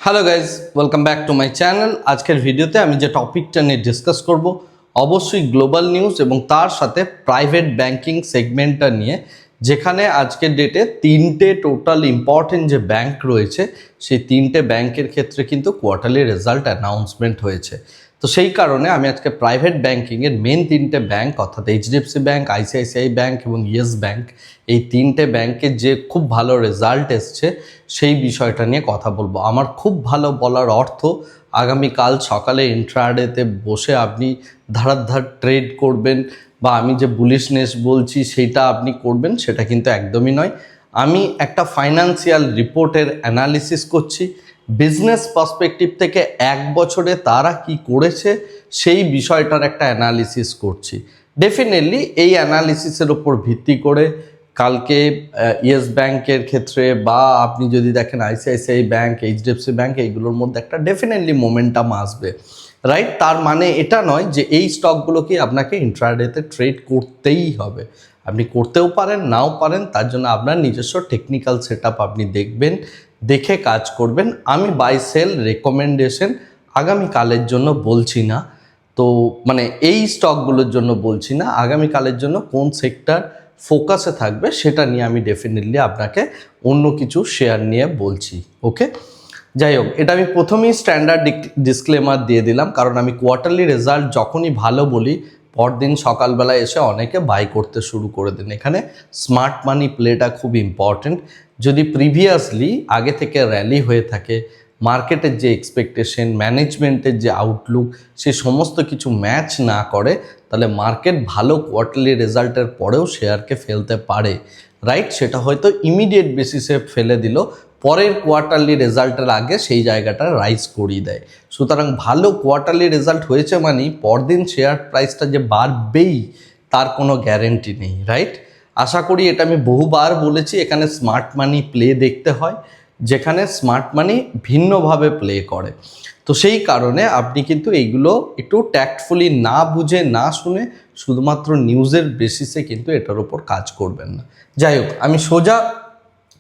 Hello guys, welcome back to my channel. আজকের ভিডিওতে আমি যে টপিকটা নিয়ে ডিসকাস করব অবশ্যই গ্লোবাল নিউজ এবং তার সাথে প্রাইভেট ব্যাংকিং সেগমেন্টটা নিয়ে, যেখানে আজকের ডেটে তিনটে টোটাল ইম্পর্টেন্ট যে ব্যাংক রয়েছে সেই তিনটে ব্যাংকের ক্ষেত্রে কিন্তু কোয়ার্টারলি রেজাল্ট অ্যানাউন্সমেন্ট হয়েছে। তো সেই কারণে আমি আজকে প্রাইভেট ব্যাংকিংয়ের মেন তিনটে ব্যাংক অর্থাৎ এইচডিএফসি ব্যাংক, আইসিআইসিআই ব্যাংক এবং ইয়েস ব্যাংক, এই তিনটে ব্যাংকের যে খুব ভালো রেজাল্ট এসছে সেই বিষয়টা নিয়ে কথা বলবো। আমার খুব ভালো বলার অর্থ আগামীকাল সকালে ইন্ট্রাডেতে বসে আপনি ধারাধার ট্রেড করবেন বা আমি যে বুলিশনেস বলছি সেইটা আপনি করবেন, সেটা কিন্তু একদমই নয়। আমি একটা ফাইন্যান্সিয়াল রিপোর্টের অ্যানালিসিস করছি, বিজনেস পার্সপেক্টিভ থেকে এক বছরে তারা কি করেছে সেই বিষয়টার একটা অ্যানালিসিস করছি। ডেফিনেটলি এই অ্যানালিসিসের ওপর ভিত্তি করে কালকে ইয়েস ব্যাংকের ক্ষেত্রে বা আপনি যদি দেখেন আইসিআইসিআই ব্যাংক, এইচডিএফসি ব্যাংক, এইগুলোর মধ্যে একটা ডেফিনেটলি মোমেন্টাম আসবে, রাইট? তার মানে এটা নয় যে এই স্টকগুলোকে আপনাকে ইন্ট্রাডেতে ট্রেড করতেই হবে। আপনি করতেও পারেন, নাও পারেন, তার জন্য আপনার নিজস্ব টেকনিক্যাল সেট আপ আপনি দেখবেন, দেখে কাজ করবেন। আমি বাই সেল রেকমেন্ডেশন আগামীকালের জন্য বলছি না, তো মানে এই স্টকগুলোর জন্য বলছি না, আগামীকালের জন্য কোন সেক্টর ফোকাসে থাকবে সেটা নিয়ে আমি ডেফিনেটলি আপনাকে অন্য কিছু শেয়ার নিয়ে বলছি। ওকে, যাই হোক, এটা আমি প্রথমেই স্ট্যান্ডার্ড ডিসক্লেমার দিয়ে দিলাম, কারণ আমি কোয়ার্টারলি রেজাল্ট যখনই ভালো বলি পরদিন সকালবেলা এসে অনেকে বাই করতে শুরু করে দেন। এখানে স্মার্ট মানি প্লেটা খুব ইম্পর্টেন্ট। যদি প্রিভিয়াসলি আগে থেকে র্যালি হয়ে থাকে, মার্কেটের যে এক্সপেকটেশন, ম্যানেজমেন্টের যে আউটলুক, সে সমস্ত কিছু ম্যাচ না করে, তাহলে মার্কেট ভালো কোয়ার্টারলি রেজাল্টের পরেও শেয়ারকে ফেলতে পারে, রাইট? সেটা হয়তো ইমিডিয়েট বেসিসে ফেলে দিল, পরের কোয়ার্টারলি রেজাল্টের আগে সেই জায়গাটা রাইজ করিয়ে দেয়। সুতরাং ভালো কোয়ার্টারলি রেজাল্ট হয়েছে মানেই পরদিন শেয়ার প্রাইসটা যে বাড়বেই তার কোনো গ্যারেন্টি নেই, রাইট? আশা করি এটা আমি বহুবার বলেছি, এখানে স্মার্ট মানি প্লে দেখতে হয়, যেখানে স্মার্ট মানি ভিন্নভাবে প্লে করে। তো সেই কারণে আপনি কিন্তু এইগুলো একটু ট্যাক্টফুলি না বুঝে না শুনে শুধুমাত্র নিউজের বেসিসে কিন্তু এটার ওপর কাজ করবেন না। যাই হোক, আমি সোজা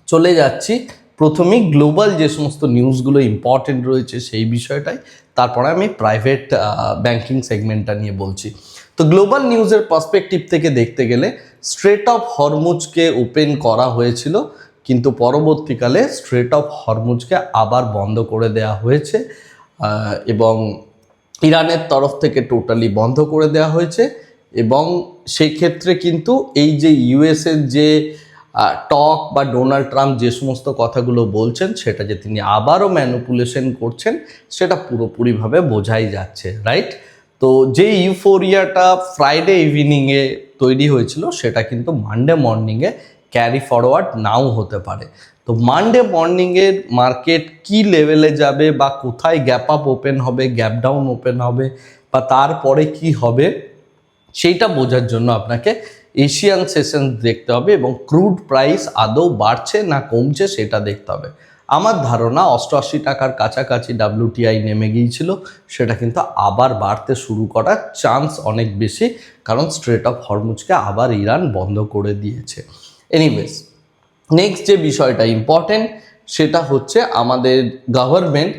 চলে যাচ্ছি প্রথমেই গ্লোবাল যে সমস্ত নিউজগুলো ইম্পর্টেন্ট রয়েছে সেই বিষয়টাই, তারপরে আমি প্রাইভেট ব্যাংকিং সেগমেন্টটা নিয়ে বলছি। তো গ্লোবাল নিউজের পার্সপেক্টিভ থেকে দেখতে গেলে স্ট্রেট অফ হরমুজকে ওপেন করা হয়েছিল, কিন্তু পরবর্তীকালে স্ট্রেট অফ হরমুজকে আবার বন্ধ করে দেওয়া হয়েছে এবং ইরানের তরফ থেকে টোটালি বন্ধ করে দেওয়া হয়েছে। এবং সেই ক্ষেত্রে কিন্তু এই যে ইউএসের যে টক বা ডোনাল্ড ট্রাম্প যে সমস্ত কথাগুলো বলছেন সেটা যে তিনি আবারও ম্যানিপুলেশন করছেন সেটা পুরোপুরিভাবে বোঝাই যাচ্ছে, রাইট? তো যে ইউফোরিয়াটা ফ্রাইডে ইভিনিংয়ে তৈরি হয়েছিল সেটা কিন্তু মানডে মর্নিংয়ে ক্যারি ফরওয়ার্ড নাও হতে পারে। তো মানডে মর্নিংয়ের মার্কেট কি লেভেলে যাবে বা কোথায় গ্যাপ আপ ওপেন হবে, গ্যাপ ডাউন ওপেন হবে বা তারপরে কি হবে সেইটা বোঝার জন্য আপনাকে এশিয়ান সেশন দেখতে হবে এবং ক্রুড প্রাইস আদৌ বাড়ছে না কমছে সেটা দেখতে হবে। আমার ধারণা 88 টাকার কাছাকাছি WTI নেমে গিয়েছিল, সেটা কিন্তু আবার বাড়তে শুরু করার চান্স অনেক বেশি, কারণ স্ট্রেট অফ হরমুজকে আবার ইরান বন্ধ করে দিয়েছে। এনিওয়েজ, নেক্সট যে বিষয়টা ইম্পর্টেন্ট সেটা হচ্ছে আমাদের গভর্নমেন্ট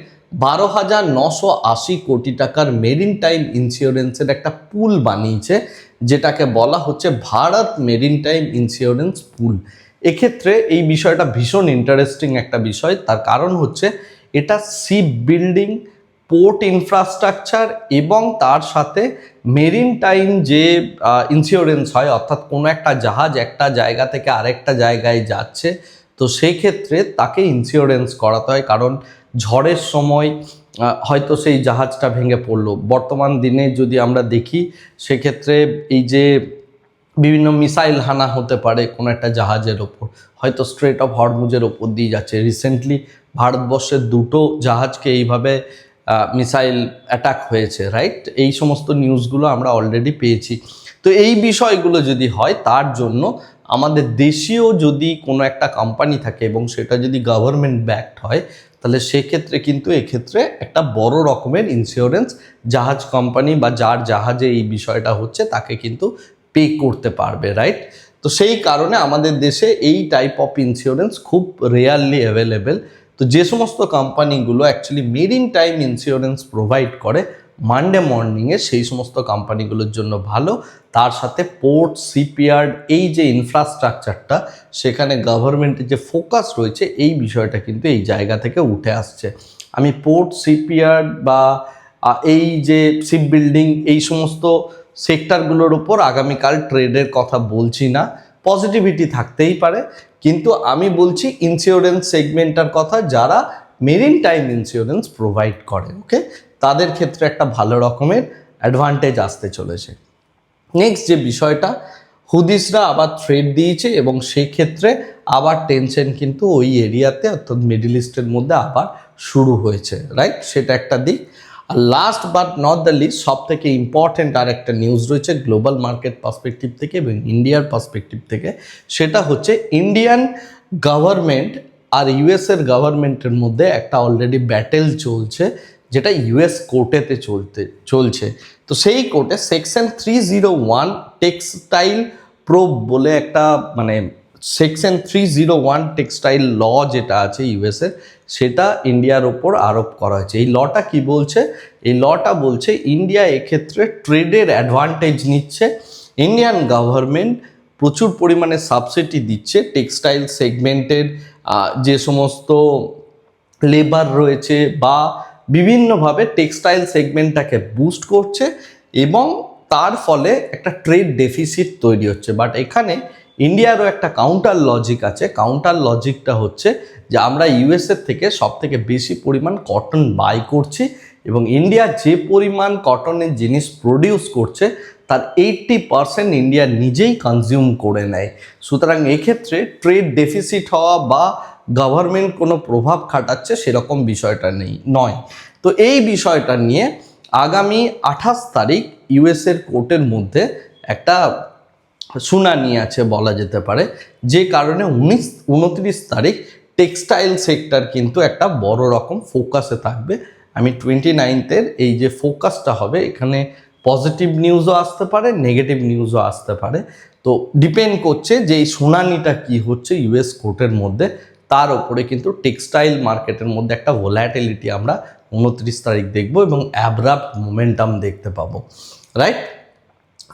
12,980 কোটি টাকার মেরিন টাইম ইন্স্যুরেন্সের একটা পুল বানিয়েছে, যেটাকে বলা হচ্ছে ভারত মেরিন টাইম ইন্স্যুরেন্স পুল। এক্ষেত্রে এই বিষয়টা ভীষণ ইন্টারেস্টিং একটা বিষয়, তার কারণ হচ্ছে এটা শিপ বিল্ডিং, পোর্ট ইনফ্রাস্ট্রাকচার এবং তার সাথে মেরিন টাইম যে ইন্স্যুরেন্স হয়, অর্থাৎ কোনো একটা জাহাজ একটা জায়গা থেকে আরেকটা জায়গায় যাচ্ছে, তো সেই ক্ষেত্রে তাকে ইন্স্যুরেন্স করাতে হয়, কারণ ঝড়ের সময় হয়তো সেই জাহাজটা ভেঙে পড়লো। বর্তমান দিনে যদি আমরা দেখি সেক্ষেত্রে এই যে বিভিন্ন মিসাইল হানা হতে পারে কোনো একটা জাহাজের ওপর, হয়তো স্ট্রেট অফ হরমুজের ওপর দিয়ে যাচ্ছে। রিসেন্টলি ভারতবর্ষের দুটো জাহাজকে এইভাবে মিসাইল অ্যাটাক হয়েছে, রাইট? এই সমস্ত নিউজগুলো আমরা অলরেডি পেয়েছি। তো এই বিষয়গুলো যদি হয়, তার জন্য আমাদের দেশীয় যদি কোনো একটা কোম্পানি থাকে এবং সেটা যদি গভর্নমেন্ট ব্যাকড হয়, তাহলে সেক্ষেত্রে কিন্তু এক্ষেত্রে একটা বড় রকমের ইন্স্যুরেন্স জাহাজ কোম্পানি বা যার জাহাজে এই বিষয়টা হচ্ছে তাকে কিন্তু পে করতে পারবে, রাইট? তো সেই কারণে আমাদের দেশে এই টাইপ অফ ইন্স্যুরেন্স খুব রেয়ারলি অ্যাভেলেবেল। তো তো যে সমস্ত কোম্পানিগুলো actually marine time insurance provide করে মানডে মর্নিংয়ে, সেই সমস্ত কোম্পানিগুলোর জন্য ভালো। তার সাথে পোর্ট, শিপইয়ার্ড, এই যে ইনফ্রাস্ট্রাকচারটা, সেখানে গভর্নমেন্টের যে ফোকাস রয়েছে এই বিষয়টা কিন্তু এই জায়গা থেকে উঠে আসছে। আমি পোর্ট, শিপইয়ার্ড বা এই যে শিপ বিল্ডিং, এই সমস্ত সেক্টরগুলোর ওপর আগামীকাল ট্রেডের কথা বলছি না, পজিটিভিটি থাকতেই পারে, কিন্তু আমি বলছি ইন্স্যুরেন্স সেগমেন্টার কথা, যারা মেরিন টাইম ইন্স্যুরেন্স প্রোভাইড করে, ওকে, তাদের ক্ষেত্রে একটা ভালো রকমের অ্যাডভান্টেজ আসতে চলেছে। নেক্সট যে বিষয়টা, হুদিসরা আবার থ্রেড দিয়েছে এবং সেই ক্ষেত্রে আবার টেনশন কিন্তু ওই এরিয়াতে অর্থাৎ মিডল ইস্টের মধ্যে আবার শুরু হয়েছে, রাইট? সেটা একটা দিক। আর last but not the least, সব থেকে ইম্পর্টেন্ট আর একটা নিউজ রয়েছে গ্লোবাল মার্কেট পার্সপেক্টিভ থেকে এবং ইন্ডিয়ার পার্সপেক্টিভ থেকে, সেটা হচ্ছে ইন্ডিয়ান গভর্নমেন্ট আর ইউএসের গভর্নমেন্টের মধ্যে একটা অলরেডি ব্যাটেল চলছে, যেটা ইউএস কোর্টেতে চলছে। তো সেই কোর্টে সেকশন 301 টেক্সটাইল প্রোব বলে একটা, মানে সেকশন 301 টেক্সটাইল ল যেটা আছে ইউএসের, সেটা ইন্ডিয়ার ওপর আরোপ করা হয়েছে। এই লটা কি বলছে? এই লটা বলছে ইন্ডিয়া এক্ষেত্রে ট্রেডের অ্যাডভান্টেজ নিচ্ছে, ইন্ডিয়ান গভর্নমেন্ট প্রচুর পরিমাণে সাবসিডি দিচ্ছে টেক্সটাইল সেগমেন্টের যে সমস্ত লেবার রয়েছে বা বিভিন্নভাবে টেক্সটাইল সেগমেন্টটাকে বুস্ট করছে এবং তার ফলে একটা ট্রেড ডেফিসিট তৈরি হচ্ছে। বাট এখানে ইন্ডিয়ারও একটা কাউন্টার লজিক আছে। কাউন্টার লজিকটা হচ্ছে যে আমরা ইউএসএর থেকে সব থেকে বেশি পরিমাণ কটন বাই করছি এবং ইন্ডিয়া যে পরিমাণ কটনের জিনিস প্রডিউস করছে তার 80% ইন্ডিয়া নিজেই কনজিউম করে নেয়। সুতরাং এক্ষেত্রে ট্রেড ডেফিসিট হওয়া বা গভর্নমেন্ট কোনো প্রভাব খাটাচ্ছে সেরকম বিষয়টা নয়। তো এই বিষয়টা নিয়ে আগামী 28 তারিখ ইউএসের কোর্টের মধ্যে একটা শুনানি আছে বলা যেতে পারে, যে কারণে 29 তারিখ টেক্সটাইল সেক্টর কিন্তু একটা বড় রকম ফোকাসে থাকবে। আমি 29 এই যে ফোকাসটা হবে, এখানে পজিটিভ নিউজও আসতে পারে, নেগেটিভ নিউজও আসতে পারে। তো ডিপেন্ড করছে যে এই শুনানিটা কি হচ্ছে ইউএস কোর্টের মধ্যে, তার উপরে কিন্তু টেক্সটাইল মার্কেটের মধ্যে একটা ভোলাটিলিটি আমরা 29 তারিখ দেখব এবং অ্যাবরাপ্ট মোমেন্টাম দেখতে পাবো, রাইট?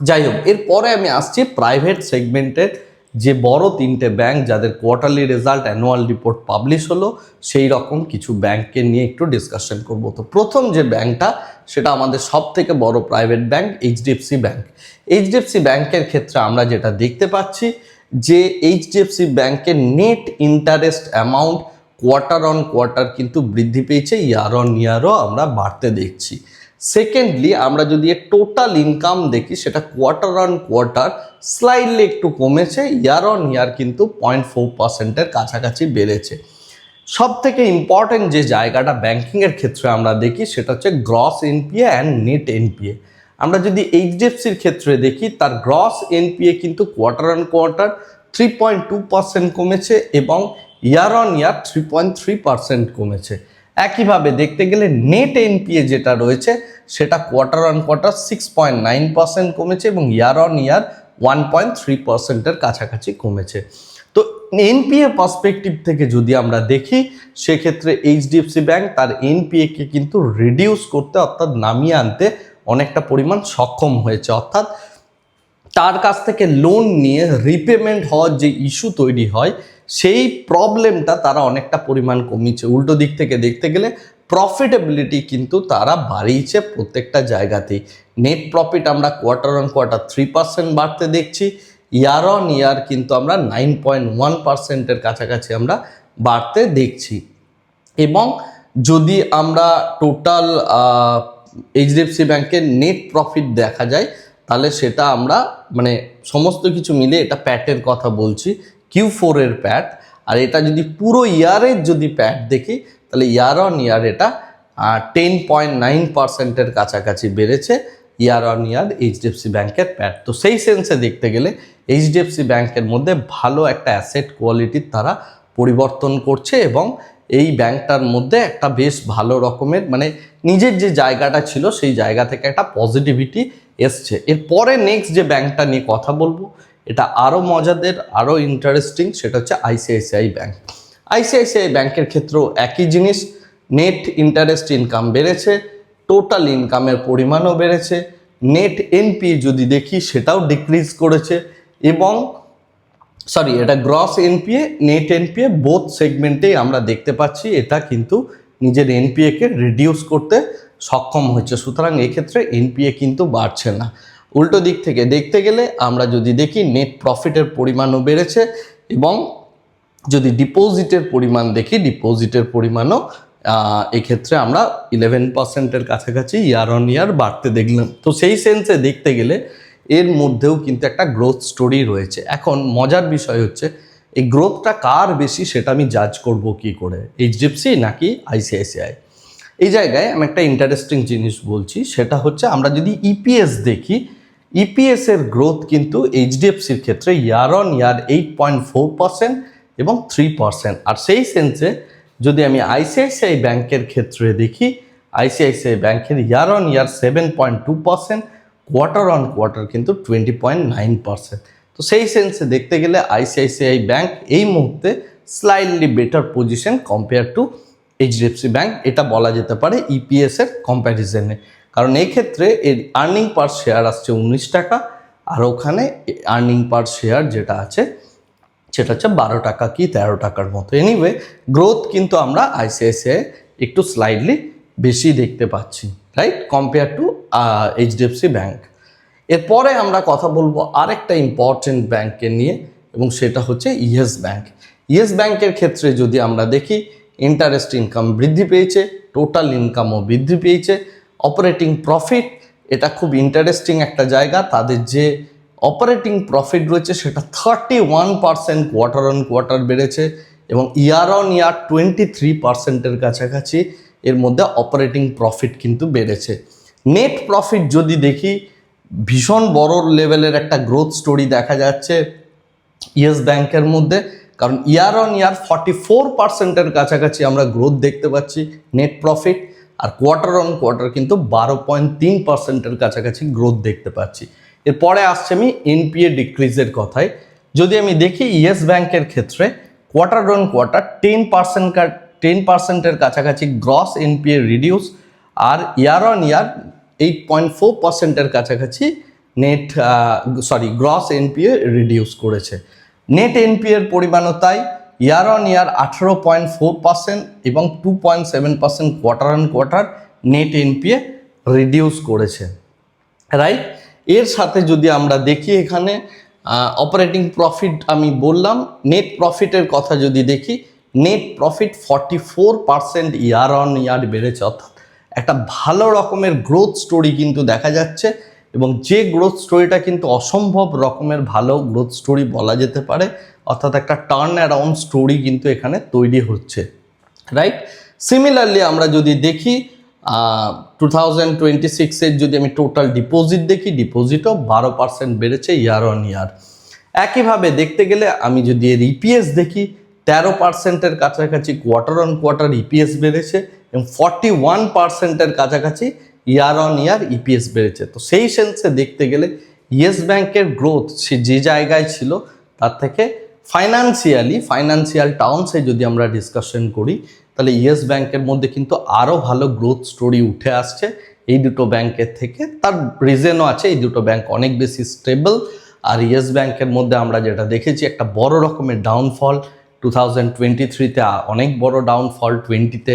যাই হোক, এরপরে আমি আসছি প্রাইভেট সেগমেন্টের যে বড় 3টে ব্যাংক যাদের quarterly result, annual report publish হলো, সেই রকম কিছু ব্যাংককে নিয়ে একটু ডিসকাশন করব। তো প্রথম যে ব্যাংকটা, সেটা আমাদের সব থেকে বড় private bank HDFC bank. HDFC ব্যাংকের ক্ষেত্রে আমরা যেটা দেখতে পাচ্ছি যে এইচডিএফসি ব্যাংকের net interest amount quarter on quarter কিন্তু বৃদ্ধি পেয়েছে, ইয়ার অন ইয়ারও আমরা বাড়তে দেখছি। সেকেন্ডলি, আমরা যদি টোটাল ইনকাম দেখি, সেটা কোয়ার্টার অন কোয়ার্টার স্লাইডলি একটু কমেছে, ইয়ার অন ইয়ার কিন্তু 0.4%-এর কাছাকাছি বেড়েছে। সব থেকে ইম্পর্টেন্ট যে জায়গাটা ব্যাংকিংয়ের ক্ষেত্রে আমরা দেখি, সেটা হচ্ছে gross NPA and net NPA. আমরা যদি এইচডিএফসির ক্ষেত্রে দেখি, তার গ্রস এনপিএ কিন্তু কোয়ার্টার অন কোয়ার্টার 3.2% কমেছে এবং ইয়ার অন ইয়ার 3.3% কমেছে। একইভাবে দেখতে গেলে নেট এনপিএ যেটা রয়েছে, সেটা কোয়ার্টার অন কোয়ার্টার 6.9% কমেছে এবং ইয়ার অন ইয়ার 1.3%-এর কাছাকাছি কমেছে। তো এনপিএ পার্সপেক্টিভ থেকে যদি আমরা দেখি, সেক্ষেত্রে এইচডিএফসি ব্যাংক তার এনপিএকে কিন্তু রিডিউস করতে অর্থাৎ নামিয়ে আনতে অনেকটা পরিমাণ সক্ষম হয়েছে। অর্থাৎ তার কাছ থেকে লোন নিয়ে রিপেমেন্ট হওয়ার যে ইস্যু তৈরি হয়, সেই প্রবলেমটা তারা অনেকটা পরিমাণ কমিয়েছে। উল্টো দিক থেকে দেখতে গেলে প্রফিটেবিলিটি কিন্তু তারা বাড়িয়েছে প্রত্যেকটা জায়গাতেই। নেট প্রফিট আমরা কোয়ার্টার অন কোয়ার্টার 3% বাড়তে দেখছি, ইয়ার অন ইয়ার কিন্তু আমরা 9.1%-এর কাছাকাছি আমরা বাড়তে দেখছি। এবং যদি আমরা টোটাল এইচডিএফসি ব্যাংকের নেট প্রফিট দেখা যায়, তাহলে সেটা আমরা মানে সমস্ত কিছু মিলে এটা প্যাটের কথা বলছি, Q4-এর প্যাট। আর এটা যদি পুরো ইয়ারের যদি প্যাট দেখি, তাহলে ইয়ার অন ইয়ার এটা 10.9%-এর কাছাকাছি বেড়েছে ইয়ার অন ইয়ার এইচডিএফসি ব্যাংকের প্যাট। তো সেই সেন্সে দেখতে গেলে এইচডিএফসি ব্যাংকের মধ্যে ভালো একটা অ্যাসেট কোয়ালিটির তারা পরিবর্তন করছে এবং এই ব্যাংকটার মধ্যে একটা বেশ ভালো রকমের মানে নিজের যে জায়গাটা ছিল সেই জায়গা থেকে একটা পজিটিভিটি এসছে। এরপরে নেক্সট যে ব্যাংকটা নিয়ে কথা বলবো, এটা আরও মজাদের, আরও ইন্টারেস্টিং, সেটা হচ্ছে আইসিআইসিআই ব্যাংক। আইসিআইসিআই ব্যাংকের ক্ষেত্রেও একই জিনিস, নেট ইন্টারেস্ট ইনকাম বেড়েছে, টোটাল ইনকামের পরিমাণও বেড়েছে, নেট এনপিএ যদি দেখি সেটাও ডিক্রিজ করেছে, এবং এটা gross NPA net NPA both সেগমেন্টেই আমরা দেখতে পাচ্ছি এটা কিন্তু নিজের এনপিএকে রিডিউস করতে সক্ষম হয়েছে। সুতরাং এক্ষেত্রে এনপিএ কিন্তু বাড়ছে না। উল্টো দিক থেকে দেখতে গেলে আমরা যদি দেখি নেট প্রফিটের পরিমাণও বেড়েছে, এবং যদি ডিপোজিটের পরিমাণ দেখি ডিপোজিটের পরিমাণও এক্ষেত্রে আমরা 11%-এর কাছাকাছি ইয়ার অন ইয়ার বাড়তে দেখলাম। তো সেই সেন্সে দেখতে গেলে এর মধ্যেও কিন্তু একটা গ্রোথ স্টোরি রয়েছে। এখন মজার বিষয় হচ্ছে এই গ্রোথটা কার বেশি সেটা আমি জাজ করব কি করে, এইচডিএফসি নাকি আইসিআইসিআই। এই জায়গায় আমি একটা ইন্টারেস্টিং জিনিস বলছি, সেটা হচ্ছে আমরা যদি ইপিএস দেখি, ইপিএস এর গ্রোথ কিন্তু এইচডিএফসির ক্ষেত্রে ইয়ার অন ইয়ার 8.4% এবং 3%। আর সেই সেন্সে যদি আমি আইসিআইসিআই ব্যাংকের ক্ষেত্রে দেখি, আইসিআইসিআই ব্যাংকের ইয়ার on year 7.2%, quarter on quarter কিন্তু 20.9%। তো সেই সেন্সে দেখতে গেলে আইসিআইসিআই ব্যাংক এই মুহূর্তে slightly better position compare to HDFC bank, এটা বলা যেতে পারে ইপিএস এর কম্প্যারিজনে। কারণ এই ক্ষেত্রে এর আর্নিং পার শেয়ার আসছে 19 টাকা, আর ওখানে আর্নিং পার শেয়ার যেটা আছে সেটা হচ্ছে 12 টাকা কি 13 টাকার মতো। এনিওয়ে গ্রোথ কিন্তু আমরা আইসিআইসিআই একটু স্লাইডলি বেশি দেখতে পাচ্ছি, right, compare to HDFC bank. এরপরে আমরা কথা বলবো আরেকটা ইম্পর্টেন্ট ব্যাংকের নিয়ে, এবং সেটা হচ্ছে ইয়েস ব্যাংক। ইয়েস ব্যাংকের ক্ষেত্রে যদি আমরা দেখি ইন্টারেস্ট ইনকাম বৃদ্ধি পেয়েছে, টোটাল ইনকামও বৃদ্ধি পেয়েছে, অপারেটিং প্রফিট এটা খুব ইন্টারেস্টিং একটা জায়গা, তাদের যে অপারেটিং প্রফিট রয়েছে সেটা 31% কোয়ার্টার অন কোয়ার্টার বেড়েছে, এবং ইয়ার অন ইয়ার 23%-এর কাছাকাছি এর মধ্যে অপারেটিং প্রফিট কিন্তু বেড়েছে। নেট প্রফিট যদি দেখি ভীষণ বড় লেভেলের একটা গ্রোথ স্টোরি দেখা যাচ্ছে ইয়েস ব্যাংকের মধ্যে, কারণ ইয়ার অন ইয়ার 44%-এর কাছাকাছি আমরা গ্রোথ দেখতে পাচ্ছি নেট প্রফিট, আর কোয়ার্টার অন কোয়ার্টার কিন্তু 12.3%-এর কাছাকাছি গ্রোথ দেখতে পাচ্ছি। এরপরে আসছে আমি এনপিএ ডিক্রিজের কথায়। যদি আমি দেখি ইয়েস ব্যাংকের ক্ষেত্রে কোয়ার্টার অন কোয়ার্টার 10%-এর কাছাকাছি গ্রস এনপিএ রিডিউস, আর ইয়ার অন ইয়ার 8.4%-এর কাছাকাছি গ্রস এনপিএ রিডিউস করেছে। নেট এনপিএর পরিমাণও তাই, ইয়ার অন ইয়ার 18.4% এবং 2.7% quarter on quarter net NPA reduce করেছে, রাইট। এর সাথে যদি আমরা দেখি এখানে অপারেটিং প্রফিট আমি বললাম, নেট প্রফিটের কথা যদি দেখি নেট প্রফিট 44% ইয়ার অন ইয়ার বেড়েছে, অর্থাৎ একটা ভালো রকমের গ্রোথ স্টোরি কিন্তু দেখা যাচ্ছে, এবং যে গ্রোথ স্টোরিটা কিন্তু অসম্ভব রকমের ভালো গ্রোথ স্টোরি বলা যেতে পারে, অর্থাৎ একটা টার্ন অ্যারাউন্ড স্টোরি কিন্তু এখানে তৈরি হচ্ছে, রাইট। সিমিলারলি আমরা যদি দেখি 2026-এর যদি আমি টোটাল ডিপোজিট দেখি, ডিপোজিটও 12% বেড়েছে ইয়ার অন ইয়ার। একইভাবে দেখতে গেলে আমি যদি এর ইপিএস দেখি 13%-এর কাছাকাছি কোয়ার্টার অন কোয়ার্টার ইপিএস বেড়েছে, এবং 41%-এর কাছাকাছি ইয়ার অন ইয়ার ইপিএস বেড়েছে। তো সেই সেন্সে দেখতে গেলে ইয়েস ব্যাংকের গ্রোথ সে যে জায়গায় ছিল তার থেকে ফাইন্যান্সিয়াল টার্মসে যদি আমরা ডিসকাশন করি, তাহলে ইয়েস ব্যাংকের মধ্যে কিন্তু আরও ভালো গ্রোথ স্টোরি উঠে আসছে এই দুটো ব্যাংকের থেকে। তার রিজনও আছে, এই দুটো ব্যাংক অনেক বেশি স্টেবল, আর ইয়েস ব্যাংকের মধ্যে আমরা যেটা দেখেছি একটা বড় রকমের ডাউনফল 2023-তে, অনেক বড় ডাউনফল 2020-তে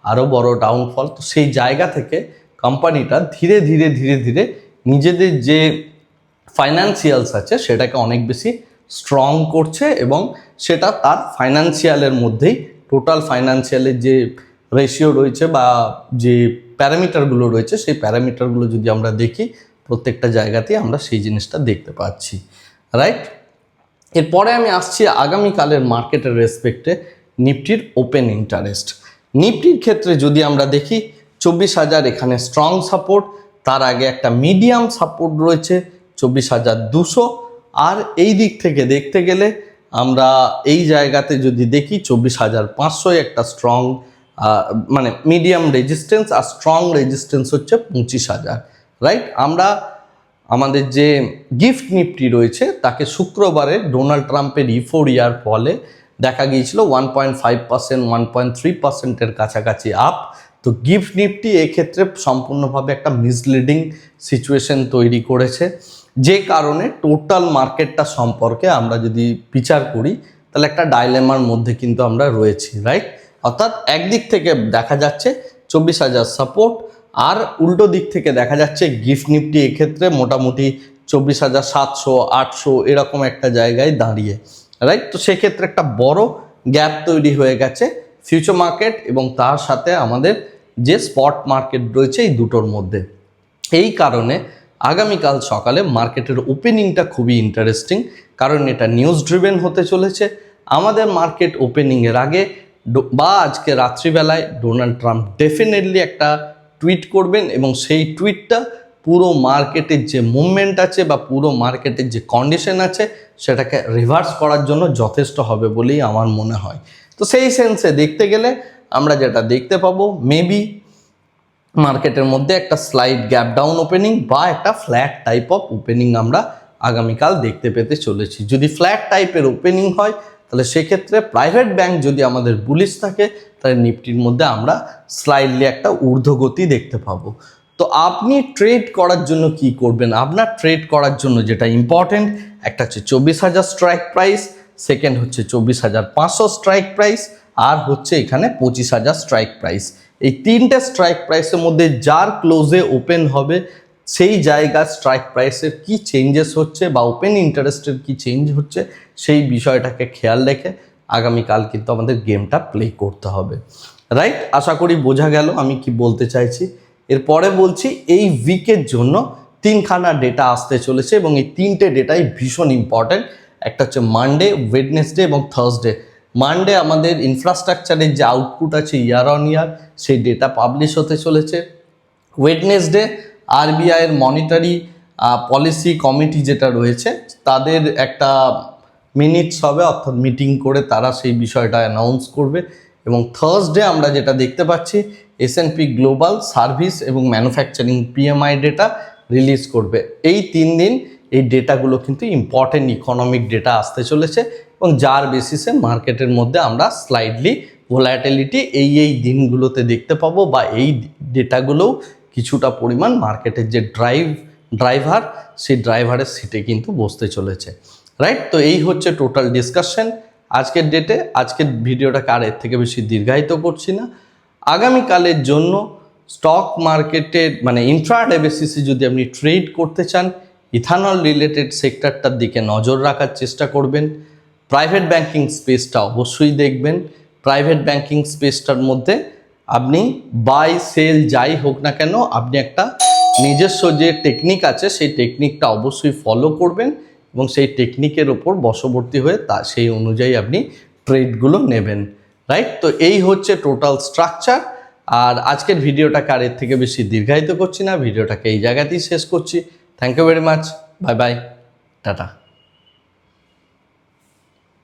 আরও বড় ডাউনফল। তো সেই জায়গা থেকে কোম্পানিটা ধীরে ধীরে নিজেদের যে ফাইন্যান্সিয়ালস আছে সেটাকে অনেক বেশি স্ট্রং করছে, এবং সেটা তার ফাইন্যান্সিয়ালের মধ্যেই টোটাল ফাইন্যান্সিয়ালের যে রেশিও রয়েছে বা যে প্যারামিটারগুলো রয়েছে সেই প্যারামিটারগুলো যদি আমরা দেখি প্রত্যেকটা জায়গাতেই আমরা সেই জিনিসটা দেখতে পাচ্ছি, রাইট। এরপরে আমি আসছি আগামীকালের মার্কেটের রেসপেক্টে নিফটির ওপেন ইন্টারেস্ট। নিফটির ক্ষেত্রে যদি আমরা দেখি 24,000 এখানে স্ট্রং সাপোর্ট, তার আগে একটা মিডিয়াম সাপোর্ট রয়েছে 24,200, আর এই দিক থেকে দেখতে গেলে আমরা এই জায়গাতে যদি দেখি 24,500 একটা স্ট্রং মিডিয়াম রেজিস্ট্যান্স, আর স্ট্রং রেজিস্ট্যান্স হচ্ছে 25,000, রাইট। আমরা আমাদের যে গিফট নিফটি রয়েছে তাকে শুক্রবারে ডোনাল্ড ট্রাম্পের ইফোরিয়ার ফলে দেখা গিয়েছিল 1.5%, 1.3%-এর কাছাকাছি আপ। তো গিফট নিফটি এক্ষেত্রে সম্পূর্ণভাবে একটা মিসলিডিং সিচুয়েশন তৈরি করেছে, যে কারণে টোটাল মার্কেটটা সম্পর্কে আমরা যদি বিচার করি তাহলে একটা ডাইলেমার মধ্যে কিন্তু আমরা রয়েছি, রাইট? অর্থাৎ একদিক থেকে দেখা যাচ্ছে 24,000 সাপোর্ট, আর উল্টো দিক থেকে দেখা যাচ্ছে গিফট নিফটি এক্ষেত্রে মোটামুটি 24,700, 800 এরকম একটা জায়গায় দাঁড়িয়ে, রাইট? তো সেক্ষেত্রে একটা বড় গ্যাপ তৈরি হয়ে গেছে ফিউচার মার্কেট এবং তার সাথে আমাদের যে স্পট মার্কেট রয়েছে এই দুটোর মধ্যে। এই কারণে আগামীকাল সকালে মার্কেটের ওপেনিংটা খুবই ইন্টারেস্টিং, কারণ এটা নিউজ ড্রিভেন হতে চলেছে। আমাদের মার্কেট ওপেনিংয়ের আগে বা আজকে রাত্রিবেলায় ডোনাল্ড ট্রাম্প ডেফিনেটলি একটা টুইট করবেন এবং সেই টুইটটা পুরো মার্কেটের যে মুভমেন্ট আছে বা পুরো মার্কেটের যে কন্ডিশন আছে সেটাকে রিভার্স করার জন্য যথেষ্ট হবে বলেই আমার মনে হয়। তো সেই সেন্সে দেখতে গেলে আমরা যেটা দেখতে পাবো, মেবি মার্কেটের মধ্যে একটা স্লাইড গ্যাপ ডাউন ওপেনিং বা একটা ফ্ল্যাট টাইপ অফ ওপেনিং আমরা আগামীকাল দেখতে পেতে চলেছি। যদি ফ্ল্যাট টাইপের ওপেনিং হয় তাহলে সেক্ষেত্রে প্রাইভেট ব্যাংক যদি আমাদের বুলিশ থাকে তাহলে নিফটির মধ্যে আমরা স্লাইডলি একটা ঊর্ধ্বগতি দেখতে পাবো। তো আপনি ট্রেড করার জন্য কি করবেন? আপনার ট্রেড করার জন্য যেটা ইম্পর্টেন্ট, একটা হচ্ছে 24,000 স্ট্রাইক প্রাইস, সেকেন্ড হচ্ছে 24,500 স্ট্রাইক প্রাইস, আর হচ্ছে এখানে 25,000 স্ট্রাইক প্রাইস। এই তিনটে স্ট্রাইক প্রাইসের মধ্যে যার ক্লোজে ওপেন হবে সেই জায়গার স্ট্রাইক প্রাইসের কি চেঞ্জেস হচ্ছে বা ওপেন ইন্টারেস্টের কি চেঞ্জ হচ্ছে সেই বিষয়টাকে খেয়াল রেখে আগামীকাল কিন্তু আমাদের গেমটা প্লে করতে হবে, রাইট? আশা করি বোঝা গেল আমি কি বলতে চাইছি। এরপরে বলছি, এই উইকের জন্য তিনখানা ডেটা আসতে চলেছে এবং এই তিনটে ডেটাই ভীষণ ইম্পর্ট্যান্ট। একটা হচ্ছে মানডে, ওয়েডনেসডে এবং থার্সডে। মানডে আমাদের ইনফ্রাস্ট্রাকচারের যে আউটপুট আছে ইয়ার অন ইয়ার, সেই ডেটা পাবলিশ হতে চলেছে। ওয়েডনেসডে আরবিআইয়ের মনিটারি পলিসি কমিটি যেটা রয়েছে তাদের একটা মিনিটস হবে, অর্থাৎ মিটিং করে তারা সেই বিষয়টা অ্যানাউন্স করবে। এবং থার্সডে আমরা যেটা দেখতে পাচ্ছি, S&P গ্লোবাল সার্ভিস এবং ম্যানুফ্যাকচারিং PMI ডেটা রিলিজ করবে। এই 3 দিন এই ডেটাগুলো কিন্তু ইম্পর্টেন্ট ইকোনমিক ডেটা আসতে চলেছে এবং যার বেসিসে মার্কেটের মধ্যে আমরা স্লাইডলি ভোলাটিলিটি এই দিনগুলোতে দেখতে পাবো, বা এই ডেটাগুলোও কিছুটা পরিমাণ মার্কেটের যে ড্রাইভার সেই ড্রাইভারের সিটে কিন্তু বসতে চলেছে, রাইট? তো এই হচ্ছে টোটাল ডিসকাশন আজকের ডেটে। আজকের ভিডিওটাকে আর এর থেকে বেশি দীর্ঘায়িত করছি না। আগামীকালের জন্য স্টক মার্কেটের মানে ইন্ট্রাডে বেসিসে যদি আপনি ট্রেড করতে চান, ইথানল রিলেটেড সেক্টরটার দিকে নজর রাখার চেষ্টা করবেন। প্রাইভেট ব্যাংকিং স্পেসটা অবশ্যই দেখবেন। প্রাইভেট ব্যাংকিং স্পেসটার মধ্যে আপনি বাই সেল যাই হোক না কেন, আপনি একটা নিজস্ব যে টেকনিক আছে সেই টেকনিকটা অবশ্যই ফলো করবেন এবং সেই টেকনিকের ওপর বশবর্তী হয়ে সেই অনুযায়ী আপনি ট্রেডগুলো নেবেন, রাইট? তো এই হচ্ছে টোটাল স্ট্রাকচার। আর আজকের ভিডিওটাকে আর এর থেকে বেশি দীর্ঘায়িত করছি না, ভিডিওটাকে এই জায়গাতেই শেষ করছি। Thank you very much, bye bye, tata.